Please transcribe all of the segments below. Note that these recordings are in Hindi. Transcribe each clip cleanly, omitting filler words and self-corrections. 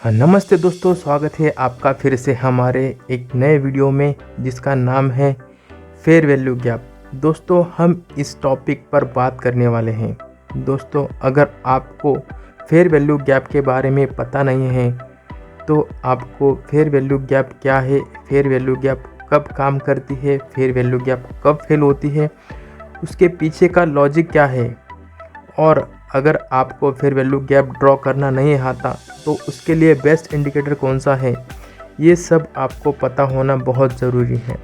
हाँ, नमस्ते दोस्तों, स्वागत है आपका फिर से हमारे एक नए वीडियो में जिसका नाम है फेयर वैल्यू गैप। दोस्तों, हम इस टॉपिक पर बात करने वाले हैं। दोस्तों, अगर आपको फेयर वैल्यू गैप के बारे में पता नहीं है तो आपको फेयर वैल्यू गैप क्या है, फेयर वैल्यू गैप कब काम करती है, फेयर वैल्यू गैप कब फेल होती है, उसके पीछे का लॉजिक क्या है, और अगर आपको फेयर वैल्यू गैप ड्रॉ करना नहीं आता तो उसके लिए बेस्ट इंडिकेटर कौन सा है, ये सब आपको पता होना बहुत ज़रूरी है।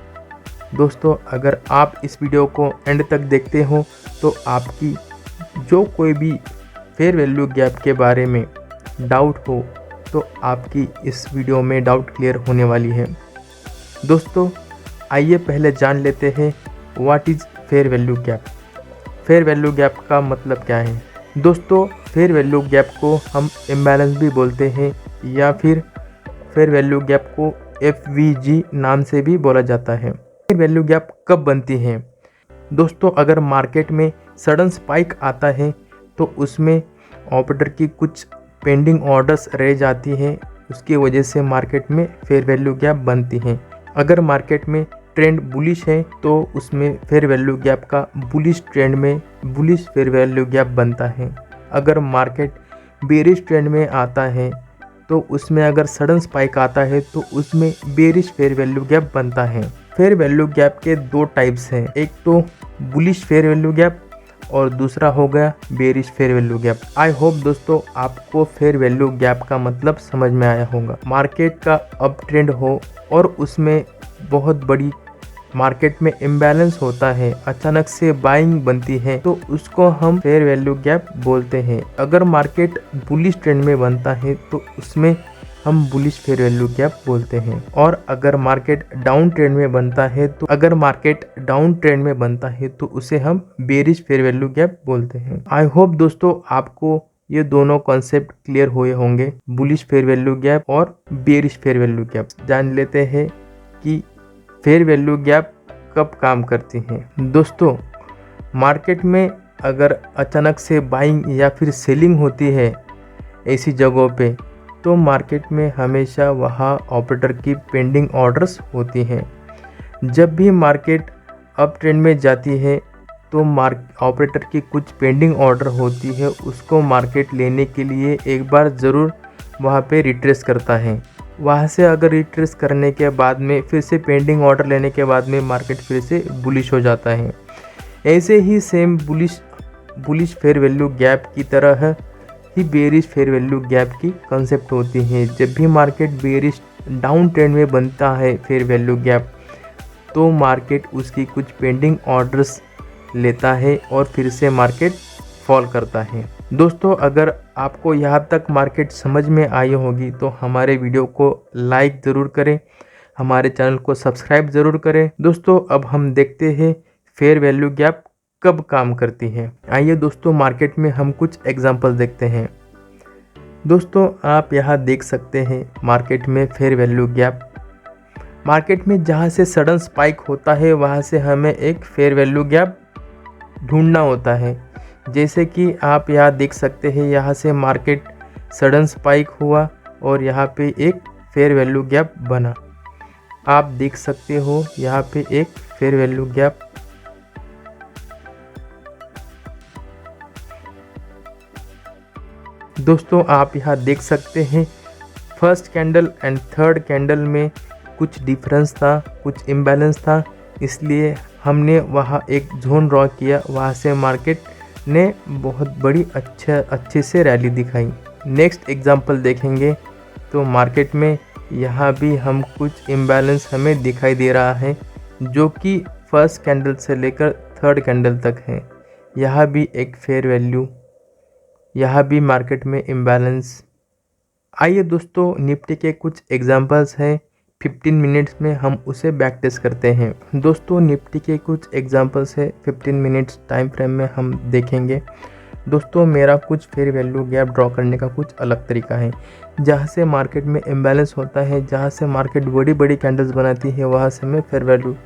दोस्तों, अगर आप इस वीडियो को एंड तक देखते हो तो आपकी जो कोई भी फेयर वैल्यू गैप के बारे में डाउट हो तो आपकी इस वीडियो में डाउट क्लियर होने वाली है। दोस्तों, आइए पहले जान लेते हैं what is fair value gap. Fair value gap का मतलब क्या है? दोस्तों, फेयर वैल्यू गैप को हम इम्बैलेंस भी बोलते हैं या फिर फेयर वैल्यू गैप को FVG नाम से भी बोला जाता है। फेयर वैल्यू गैप कब बनती है? दोस्तों, अगर मार्केट में सडन स्पाइक आता है तो उसमें ऑपरेटर की कुछ पेंडिंग ऑर्डर्स रह जाती हैं, उसकी वजह से मार्केट में फेयर वैल्यू गैप बनती हैं। अगर मार्केट में ट्रेंड बुलिश है तो उसमें फेयर वैल्यू गैप का बुलिश ट्रेंड में बुलिश फेयर वैल्यू गैप बनता है। अगर मार्केट बेरिश ट्रेंड में आता है तो उसमें अगर सडन स्पाइक आता है तो उसमें बेरिश फेयर वैल्यू गैप बनता है। फेयर वैल्यू गैप के दो टाइप्स हैं, एक तो बुलिश फेयर वैल्यू गैप और दूसरा हो गया bearish fair value gap. I hope दोस्तों आपको फेयर वैल्यू गैप का मतलब समझ में आया होगा। मार्केट का अप ट्रेंड हो और उसमें बहुत बड़ी मार्केट में इम्बैलेंस होता है, अचानक से बाइंग बनती है तो उसको हम फेयर वैल्यू गैप बोलते हैं। अगर मार्केट बुलिश ट्रेंड में बनता है तो उसमें हम बुलिश फेयर वैल्यू गैप बोलते हैं। और अगर मार्केट डाउन ट्रेंड में बनता है तो उसे हम बेरिश फेयर वैल्यू गैप बोलते हैं। आई होप दोस्तों आपको ये दोनों कॉन्सेप्ट क्लियर हुए होंगे, बुलिश फेयर वैल्यू गैप और बेरिश फेयर वैल्यू गैप। जान लेते हैं कि फेयर वैल्यू गैप कब काम करती हैं। दोस्तों, मार्केट में अगर अचानक से बाइंग या फिर सेलिंग होती है ऐसी जगहों पे तो मार्केट में हमेशा वहाँ ऑपरेटर की पेंडिंग ऑर्डर्स होती हैं। जब भी मार्केट अप ट्रेंड में जाती है तो ऑपरेटर की कुछ पेंडिंग ऑर्डर होती है, उसको मार्केट लेने के लिए एक बार ज़रूर वहाँ पे रिट्रेस करता है। वहाँ से अगर रिट्रेस करने के बाद में फिर से पेंडिंग ऑर्डर लेने के बाद में मार्केट फिर से बुलिश हो जाता है। ऐसे ही same bullish fair value gap की तरह ही बेरिश फेयर वैल्यू गैप की कंसेप्ट होती है। जब भी मार्केट बेरिश डाउन ट्रेंड में बनता है फेयर वैल्यू गैप तो मार्केट उसकी कुछ पेंडिंग ऑर्डर्स लेता है और फिर से मार्केट फॉल करता है। दोस्तों, अगर आपको यहाँ तक मार्केट समझ में आई होगी तो हमारे वीडियो को लाइक ज़रूर करें, हमारे चैनल को सब्सक्राइब ज़रूर करें। दोस्तों, अब हम देखते हैं फेयर वैल्यू गैप कब काम करती है। आइए दोस्तों, मार्केट में हम कुछ एग्जांपल देखते हैं। दोस्तों, आप यहाँ देख सकते हैं मार्केट में फेयर वैल्यू गैप। मार्केट में जहाँ से सडन स्पाइक होता है वहाँ से हमें एक फेयर वैल्यू गैप ढूंढना होता है। जैसे कि आप यहाँ देख सकते हैं, यहाँ से मार्केट सडन स्पाइक हुआ और यहाँ पे एक फेयर वैल्यू गैप बना। आप देख सकते हो यहाँ पे एक फेयर वैल्यू गैप। दोस्तों, आप यहाँ देख सकते हैं first candle and third candle में कुछ डिफरेंस था, कुछ इम्बैलेंस था, इसलिए हमने वहाँ एक जोन ड्रॉ किया। वहाँ से मार्केट ने बहुत बड़ी अच्छे से रैली दिखाई। नेक्स्ट एग्जांपल देखेंगे तो मार्केट में यहाँ भी हम कुछ इम्बैलेंस हमें दिखाई दे रहा है जो कि फर्स्ट कैंडल से लेकर थर्ड कैंडल तक है। यहाँ भी एक फेयर वैल्यू, यहाँ भी मार्केट में इम्बैलेंस। आइए दोस्तों, निफ्टी के कुछ एग्जांपल्स हैं, 15 मिनट्स में हम उसे बैक टेस्ट करते हैं। दोस्तों, निफ्टी के कुछ एग्जांपल्स है 15 मिनट्स टाइम फ्रेम में हम देखेंगे। दोस्तों, मेरा कुछ फेयर वैल्यू गैप ड्रॉ करने का कुछ अलग तरीका है। जहाँ से मार्केट में इम्बैलेंस होता है, जहाँ से मार्केट बड़ी बड़ी कैंडल्स बनाती है, वहाँ से मैं फेयर वैल्यू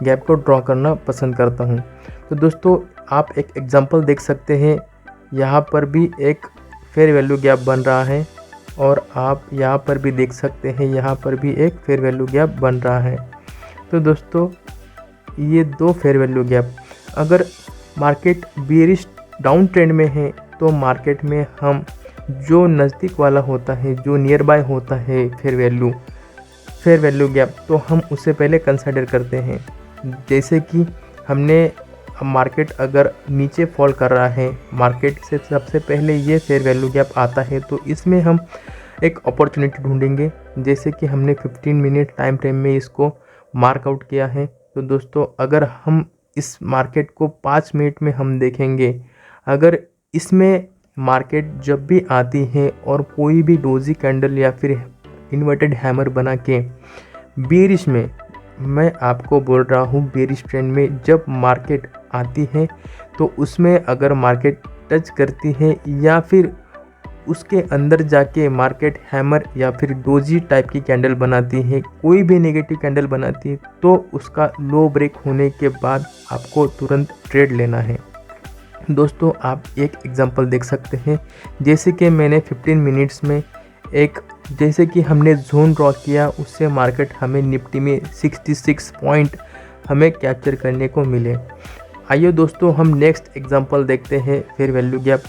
गैप को ड्रॉ करना पसंद करता हूँ। तो दोस्तों, आप एक एग्जांपल देख सकते हैं, यहाँ पर भी एक फेयर वैल्यू गैप बन रहा है और आप यहाँ पर भी देख सकते हैं, यहाँ पर भी एक फेयर वैल्यू गैप बन रहा है। तो दोस्तों ये दो फेयर वैल्यू गैप, अगर मार्केट बेरिश डाउन ट्रेंड में है तो मार्केट में हम जो नज़दीक वाला होता है, जो नियर बाय होता है फेयर वैल्यू गैप, तो हम उससे पहले कंसिडर करते हैं। जैसे कि हमने मार्केट अगर नीचे फॉल कर रहा है, मार्केट से सबसे पहले ये फेयर वैल्यू गैप आता है, तो इसमें हम एक अपॉर्चुनिटी ढूंढेंगे। जैसे कि हमने 15 मिनट टाइम फ्रेम में इसको मार्क आउट किया है। तो दोस्तों अगर हम इस मार्केट को 5 मिनट में हम देखेंगे, अगर इसमें मार्केट जब भी आती है और कोई भी डोजी कैंडल या फिर इन्वर्टेड हैमर बना के बेरिश में, मैं आपको बोल रहा हूँ बेरिश ट्रेंड में जब मार्केट आती है तो उसमें अगर मार्केट टच करती है या फिर उसके अंदर जाके मार्केट हैमर या फिर डोजी टाइप की कैंडल बनाती है, कोई भी नेगेटिव कैंडल बनाती है, तो उसका लो ब्रेक होने के बाद आपको तुरंत ट्रेड लेना है। दोस्तों आप एक एग्जांपल देख सकते हैं, जैसे कि मैंने 15 मिनट्स में जैसे कि हमने जोन ड्रॉ किया, उससे मार्केट हमें निफ्टी में 66 पॉइंट हमें कैप्चर करने को मिले। आइए दोस्तों हम नेक्स्ट एग्जांपल देखते हैं फेयर वैल्यू गैप।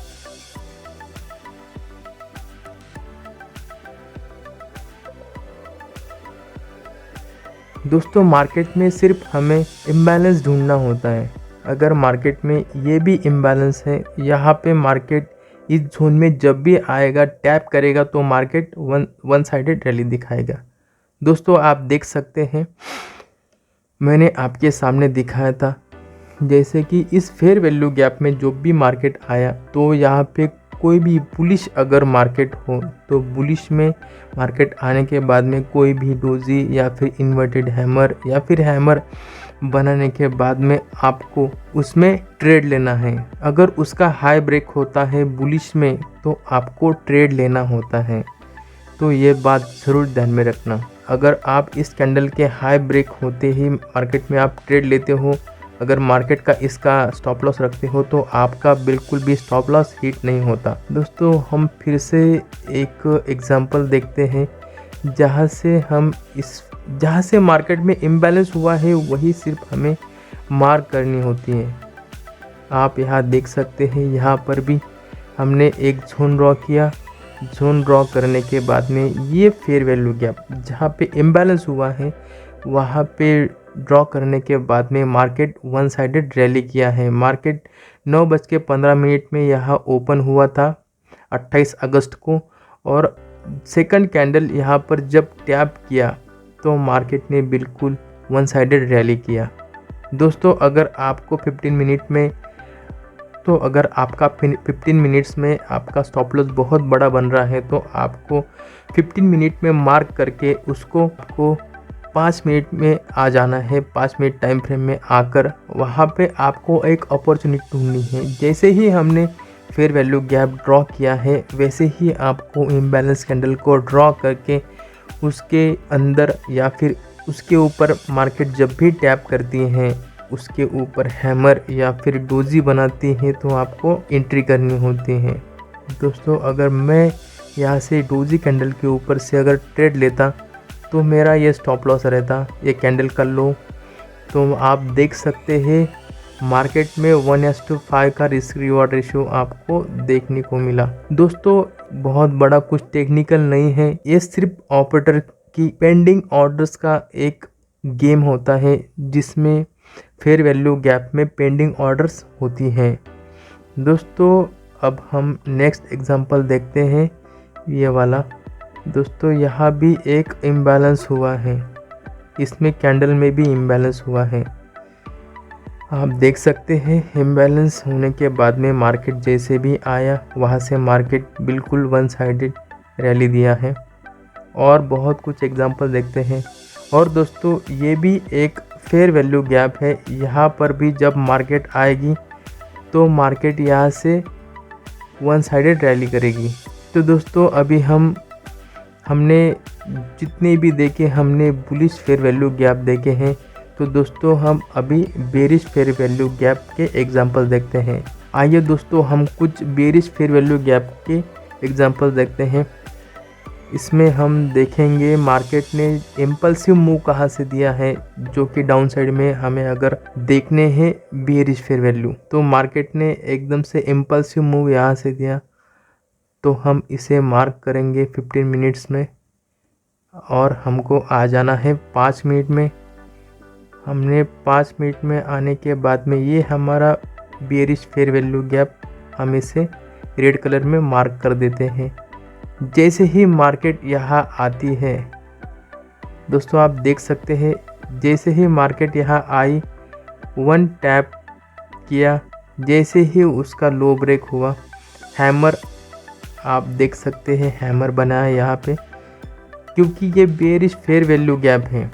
दोस्तों मार्केट में सिर्फ हमें इम्बैलेंस ढूंढना होता है। अगर मार्केट में ये भी इम्बैलेंस है, यहाँ पे मार्केट इस जोन में जब भी आएगा, टैप करेगा, तो मार्केट वन साइडेड रैली दिखाएगा। दोस्तों आप देख सकते हैं, मैंने आपके सामने दिखाया था, जैसे कि इस फेयर वैल्यू गैप में जो भी मार्केट आया, तो यहाँ पे कोई भी बुलिश अगर मार्केट हो, तो बुलिश में मार्केट आने के बाद में कोई भी डोजी या फिर इन्वर्टेड हैमर या फिर हैमर बनाने के बाद में आपको उसमें ट्रेड लेना है। अगर उसका हाई ब्रेक होता है बुलिश में, तो आपको ट्रेड लेना होता है। तो ये बात ज़रूर ध्यान में रखना। अगर आप इस कैंडल के हाई ब्रेक होते ही मार्केट में आप ट्रेड लेते हो, अगर मार्केट का इसका स्टॉप लॉस रखते हो, तो आपका बिल्कुल भी स्टॉप लॉस हिट नहीं होता। दोस्तों हम फिर से एक एग्जांपल देखते हैं, जहाँ से मार्केट में इम्बैलेंस हुआ है वही सिर्फ हमें मार्क करनी होती है। आप यहाँ देख सकते हैं, यहाँ पर भी हमने एक जोन ड्रॉ किया। जोन ड्रॉ करने के बाद में ये फेयर वैल्यू गैप जहाँ पे इम्बैलेंस हुआ है, वहाँ पे ड्रॉ करने के बाद में मार्केट वन साइडेड रैली किया है। मार्केट 9:15 में यहाँ ओपन हुआ था 28 अगस्त को, और सेकंड कैंडल यहाँ पर जब टैप किया तो मार्केट ने बिल्कुल वन साइडेड रैली किया। दोस्तों अगर आपको 15 मिनट में, तो अगर आपका 15 मिनट्स में आपका स्टॉप लॉस बहुत बड़ा बन रहा है, तो आपको 15 मिनट में मार्क करके उसको आपको 5 मिनट में आ जाना है। 5 मिनट टाइम फ्रेम में आकर वहाँ पे आपको एक अपॉर्चुनिटी ढूंढनी है। जैसे ही हमने फेयर वैल्यू गैप ड्रॉ किया है, वैसे ही आपको इम्बैलेंस कैंडल को ड्रॉ करके उसके अंदर या फिर उसके ऊपर मार्केट जब भी टैप करती हैं, उसके ऊपर हैमर या फिर डोजी बनाती हैं, तो आपको एंट्री करनी होती है। दोस्तों अगर मैं यहाँ से डोजी कैंडल के ऊपर से अगर ट्रेड लेता, तो मेरा ये स्टॉप लॉस रहता, ये कैंडल का लो। तो आप देख सकते हैं मार्केट में 1:5 का रिस्क रिवॉर्ड रेशियो आपको देखने को मिला। दोस्तों बहुत बड़ा कुछ टेक्निकल नहीं है, ये सिर्फ ऑपरेटर की पेंडिंग ऑर्डर्स का एक गेम होता है, जिसमें फेयर वैल्यू गैप में पेंडिंग ऑर्डर्स होती हैं। दोस्तों अब हम नेक्स्ट एग्जांपल देखते हैं, ये वाला। दोस्तों यहाँ भी एक इम्बैलेंस हुआ है, इसमें कैंडल में भी इम्बैलेंस हुआ है। आप देख सकते हैं इम्बैलेंस होने के बाद में मार्केट जैसे भी आया, वहाँ से मार्केट बिल्कुल वन साइडेड रैली दिया है। और बहुत कुछ एग्जांपल देखते हैं। और दोस्तों ये भी एक फेयर वैल्यू गैप है, यहाँ पर भी जब मार्केट आएगी तो मार्केट यहाँ से वन साइडेड रैली करेगी। तो दोस्तों अभी हमने जितने भी देखे, हमने बुलिश फेयर वैल्यू गैप देखे हैं। तो दोस्तों हम अभी बेरिश फेयर वैल्यू गैप के एग्जांपल देखते हैं। आइए दोस्तों हम कुछ बेरिश फेयर वैल्यू गैप के एग्जांपल देखते हैं। इसमें हम देखेंगे मार्केट ने इम्पल्सिव मूव कहाँ से दिया है, जो कि डाउन साइड में हमें अगर देखने हैं बेयरिश फेयर वैल्यू, तो मार्केट ने एकदम से इम्पल्सिव मूव यहाँ से दिया, तो हम इसे मार्क करेंगे 15 मिनट्स में और हमको आ जाना है 5 मिनट में। हमने 5 मिनट में आने के बाद में ये हमारा बेयरिश फेयर वैल्यू गैप, हम इसे रेड कलर में मार्क कर देते हैं। जैसे ही मार्केट यहाँ आती है दोस्तों, आप देख सकते हैं जैसे ही मार्केट यहाँ आई, वन टैप किया, जैसे ही उसका लो ब्रेक हुआ, हैमर आप देख सकते हैं हैमर बना है यहाँ पे, क्योंकि ये बेयरिश फेयर वैल्यू गैप है,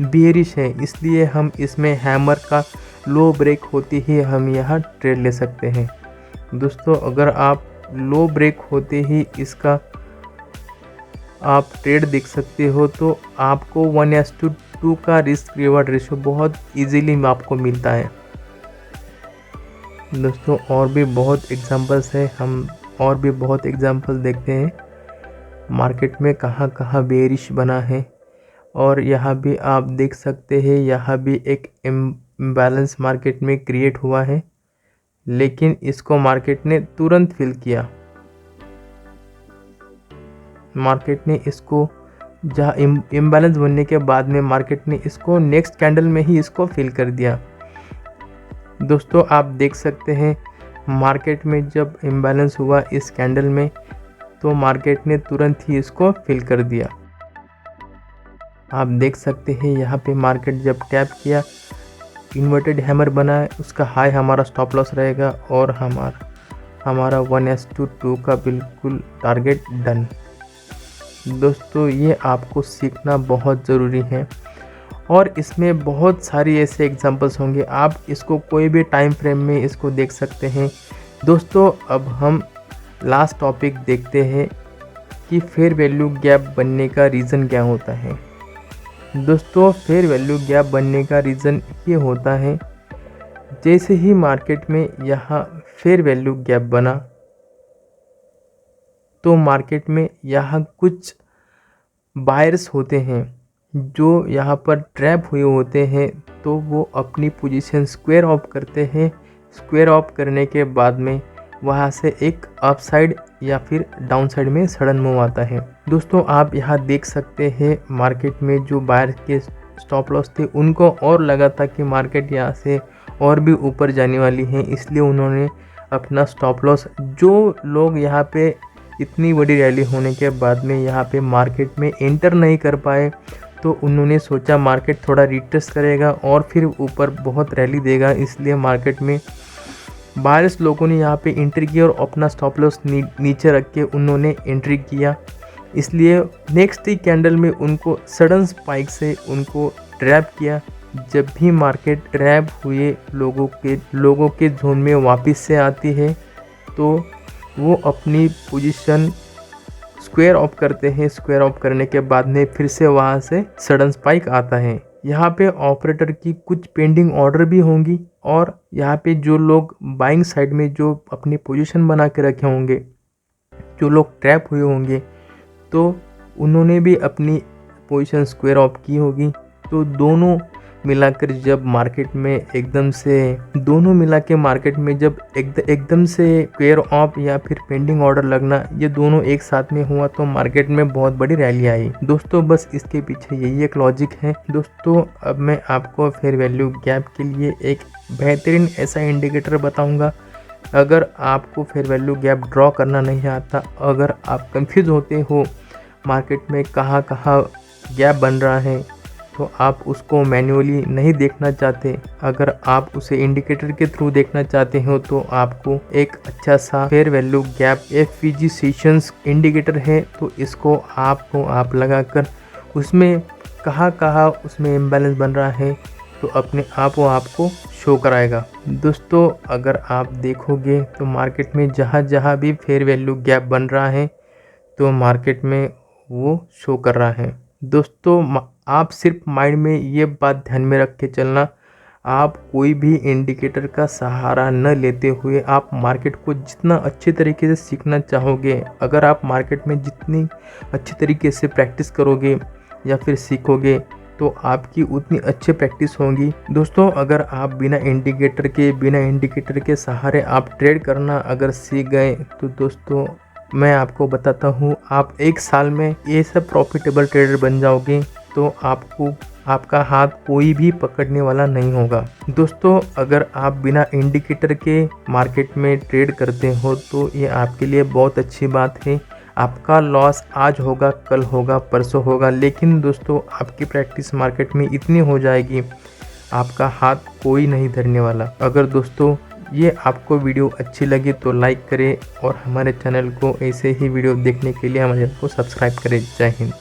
बेयरिश है, इसलिए हम इसमें हैमर का लो ब्रेक होते ही हम यहाँ ट्रेड ले सकते हैं। दोस्तों अगर आप लो ब्रेक होते ही इसका आप ट्रेड देख सकते हो, तो आपको 1:2 का रिस्क रिवार्ड रेशो बहुत इजीली आपको मिलता है। दोस्तों और भी बहुत एग्जांपल्स है, हम और भी बहुत एग्जांपल देखते हैं मार्केट में कहाँ कहाँ बेयरिश बना है। और यहाँ भी आप देख सकते हैं, यहाँ भी एक इम्बैलेंस मार्केट में क्रिएट हुआ है, लेकिन इसको मार्केट ने तुरंत फिल किया। मार्केट ने इसको जहाँ इम्बैलेंस बनने के बाद में मार्केट ने इसको नेक्स्ट कैंडल में ही इसको फिल कर दिया। दोस्तों आप देख सकते हैं मार्केट में जब इम्बैलेंस हुआ इस कैंडल में, तो मार्केट ने तुरंत ही इसको फिल कर दिया। आप देख सकते हैं यहाँ पे मार्केट जब टैप किया, इन्वर्टेड हैमर बना है, उसका हाई हमारा स्टॉप लॉस रहेगा और हमारा 1:2 का बिल्कुल टारगेट डन। दोस्तों ये आपको सीखना बहुत ज़रूरी है और इसमें बहुत सारी ऐसे एग्जांपल्स होंगे, आप इसको कोई भी टाइम फ्रेम में इसको देख सकते हैं। दोस्तों अब हम लास्ट टॉपिक देखते हैं कि फेयर वैल्यू गैप बनने का रीज़न क्या होता है। दोस्तों फेयर वैल्यू गैप बनने का रीज़न ये होता है, जैसे ही मार्केट में यहाँ फेयर वैल्यू गैप बना, तो मार्केट में यहाँ कुछ बायर्स होते हैं जो यहाँ पर ट्रैप हुए होते हैं, तो वो अपनी पोजीशन स्क्वायर ऑफ करते हैं। स्क्वायर ऑफ करने के बाद में वहाँ से एक अपसाइड या फिर डाउन साइड में सडन मूव आता है। दोस्तों आप यहाँ देख सकते हैं मार्केट में जो बायर के स्टॉप लॉस थे, उनको और लगा था कि मार्केट यहाँ से और भी ऊपर जाने वाली है, इसलिए उन्होंने अपना स्टॉप लॉस, जो लोग यहाँ पे इतनी बड़ी रैली होने के बाद में यहाँ पे मार्केट में एंटर नहीं कर पाए, तो उन्होंने सोचा मार्केट थोड़ा रिट्रेस करेगा और फिर ऊपर बहुत रैली देगा, इसलिए मार्केट में बायर्स लोगों ने यहाँ पे एंट्री की और अपना स्टॉप लॉस नीचे रख के उन्होंने एंट्री किया। इसलिए नेक्स्ट ही कैंडल में उनको सडन स्पाइक से उनको ट्रैप किया। जब भी मार्केट ट्रैप हुए लोगों के जोन में वापस से आती है, तो वो अपनी पोजीशन स्क्वायर ऑफ करते हैं। स्क्वायर ऑफ करने के बाद में फिर से वहाँ से सडन स्पाइक आता है। यहाँ पे ऑपरेटर की कुछ पेंडिंग ऑर्डर भी होंगी और यहाँ पे जो लोग बाइंग साइड में जो अपनी पोजीशन बना के रखे होंगे, जो लोग ट्रैप हुए होंगे, तो उन्होंने भी अपनी पोजीशन स्क्वायर ऑफ की होगी। तो दोनों मिलाकर जब मार्केट में एकदम से स्क्वायर ऑफ या फिर पेंडिंग ऑर्डर लगना, ये दोनों एक साथ में हुआ, तो मार्केट में बहुत बड़ी रैली आई। दोस्तों बस इसके पीछे यही एक लॉजिक है। दोस्तों अब मैं आपको फेयर वैल्यू गैप के लिए एक बेहतरीन ऐसा इंडिकेटर बताऊंगा। अगर आपको फेयर वैल्यू गैप ड्रॉ करना नहीं आता, अगर आप कंफ्यूज होते हो मार्केट में कहाँ कहाँ गैप बन रहा है, तो आप उसको मैन्युअली नहीं देखना चाहते, अगर आप उसे इंडिकेटर के थ्रू देखना चाहते हो, तो आपको एक अच्छा सा fair value gap FVG sessions indicator है, तो इसको आप लगाकर उसमें कहाँ उसमें इम्बैलेंस बन रहा है, तो अपने आप वो आपको शो कराएगा। दोस्तों अगर आप देखोगे तो मार्केट में जहाँ भी फेयर वैल्यू गैप बन रहा है, तो मार्केट में वो शो कर रहा है। दोस्तों आप सिर्फ माइंड में ये बात ध्यान में रख के चलना, आप कोई भी इंडिकेटर का सहारा न लेते हुए आप मार्केट को जितना अच्छे तरीके से सीखना चाहोगे, अगर आप मार्केट में जितनी अच्छे तरीके से प्रैक्टिस करोगे या फिर सीखोगे तो आपकी उतनी अच्छी प्रैक्टिस होगी। दोस्तों अगर आप बिना इंडिकेटर के सहारे आप ट्रेड करना अगर सीख गए तो दोस्तों मैं आपको बताता हूँ, आप 1 साल में ये सब प्रॉफिटेबल ट्रेडर बन जाओगे। तो आपका हाथ कोई भी पकड़ने वाला नहीं होगा। दोस्तों अगर आप बिना इंडिकेटर के मार्केट में ट्रेड करते हो तो ये आपके लिए बहुत अच्छी बात है। आपका लॉस आज होगा, कल होगा, परसों होगा, लेकिन दोस्तों आपकी प्रैक्टिस मार्केट में इतनी हो जाएगी आपका हाथ कोई नहीं धरने वाला। अगर दोस्तों ये आपको वीडियो अच्छी लगी तो लाइक करें और हमारे चैनल को ऐसे ही वीडियो देखने के लिए हमारे चैनल को सब्सक्राइब करें। जय हिंद।